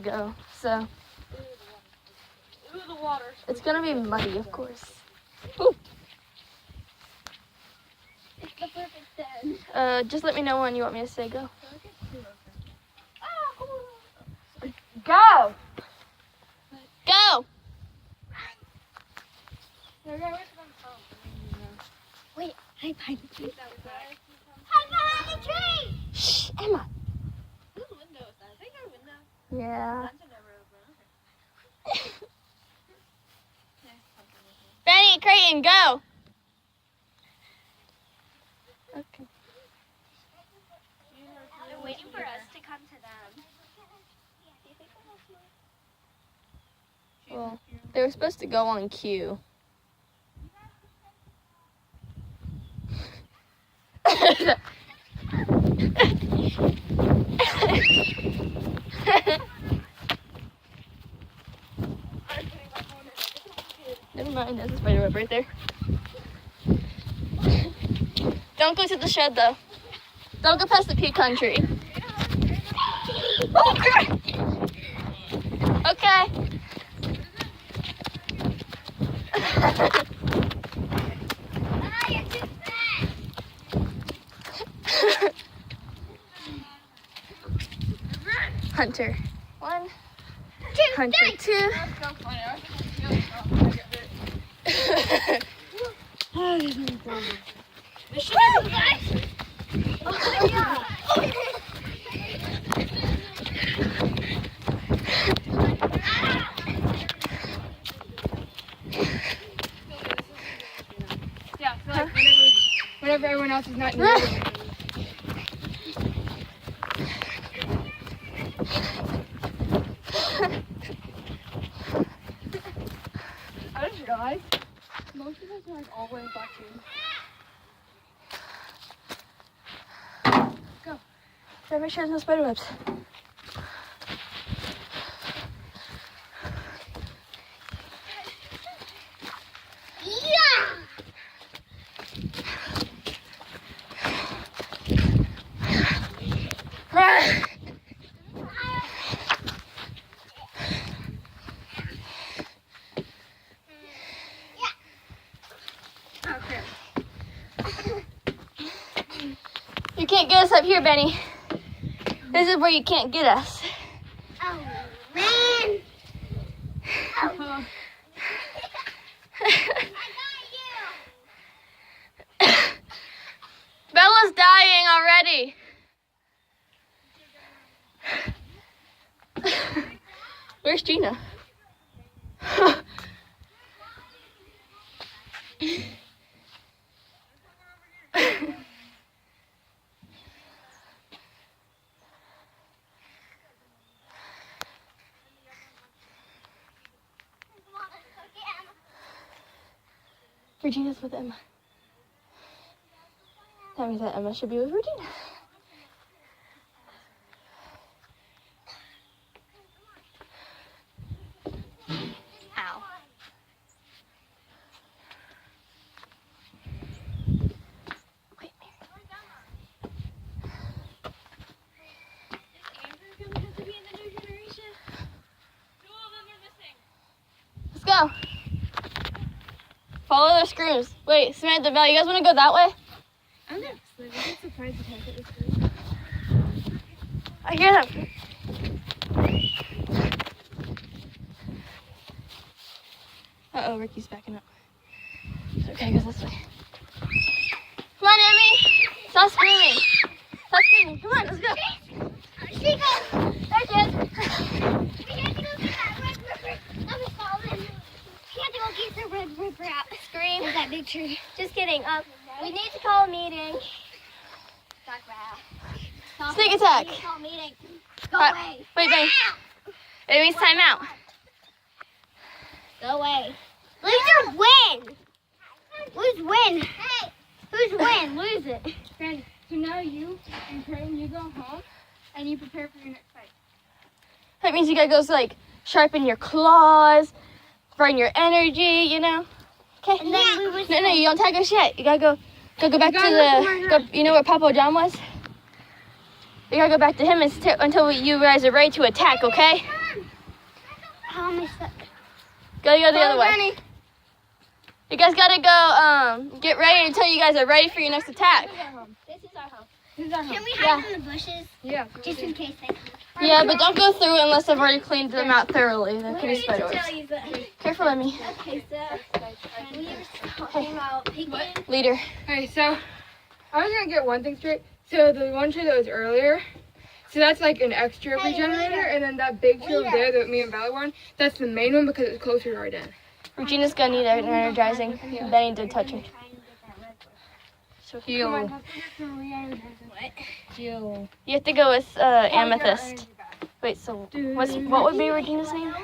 go. So Ooh, the water. it's gonna be muddy, of course. It's the perfect den. Just let me know when you want me to say go. Go! Go! Wait, hide behind the tree. Hide behind the tree! Shh, Emma. Whose window is that? Is that your window? Yeah. That's never open. Benny, Creighton, go! Okay. They're waiting for us to come to them. Well, they were supposed to go on cue. Never mind, there's a spider web right there. Don't go to the shed though. Don't go past the pecan tree. Okay. Hunter 1, Hunter 2. Yeah, I feel like whenever everyone else is not near. I just realized most of us are like all wearing black shoes. Try to make sure there's no spider webs. You can't get us up here, Benny. This is where you can't get us. Oh, man. Oh. Bella's dying already. Where's Gina? Regina's with Emma. That means that Emma should be with Regina. Ow. Wait, let's go. Follow the screws. Wait, Samantha, Belle, you guys want to go that way? I'm not surprised the tank was good. I hear them. Uh-oh, Ricky's backing up. It's okay, goes this way. Come on, Emmy. Stop screaming. Stop screaming. Come on, let's go. She goes. There she is. We have to go get that red ripper. That was falling. We have to go get the red ripper out. Scream. There's that big tree. Just kidding. We need to call a meeting. Talk about. Sneak attack. Call a meeting. Go Alright, away. wait, Ben. It means time out. Go away. Losers win. Lose win. Hey. Who's win? Lose it. Granny, so now you and Creighton, you go home and you prepare for your next fight. That means you gotta go like sharpen your claws, burn your energy, you know? Okay. And then we was No, you don't tag us yet. You gotta go back to the, you know where Papa John was? You gotta go back to him until you guys are ready to attack, okay? my stuff. Go the other way. You guys gotta go get ready until you guys are ready for your next attack. This is our home. This is our Can home. we hide in the bushes? Yeah. Just in case they come. Yeah, but don't go through it unless I've already cleaned them out thoroughly. There could be spiderwebs. Careful, Emmy. Okay, so we were talking about picking. Leader. Okay, so I was gonna get one thing straight. So the one tree that was earlier, so that's like an extra regenerator, and then that big tree over there that me and Bella were on, that's the main one because it's closer to our den. Regina's gonna need an energizing. Benny did touch her. So Come on, heal. let's go to You have to go with amethyst. Wait, so what would be Regina's name?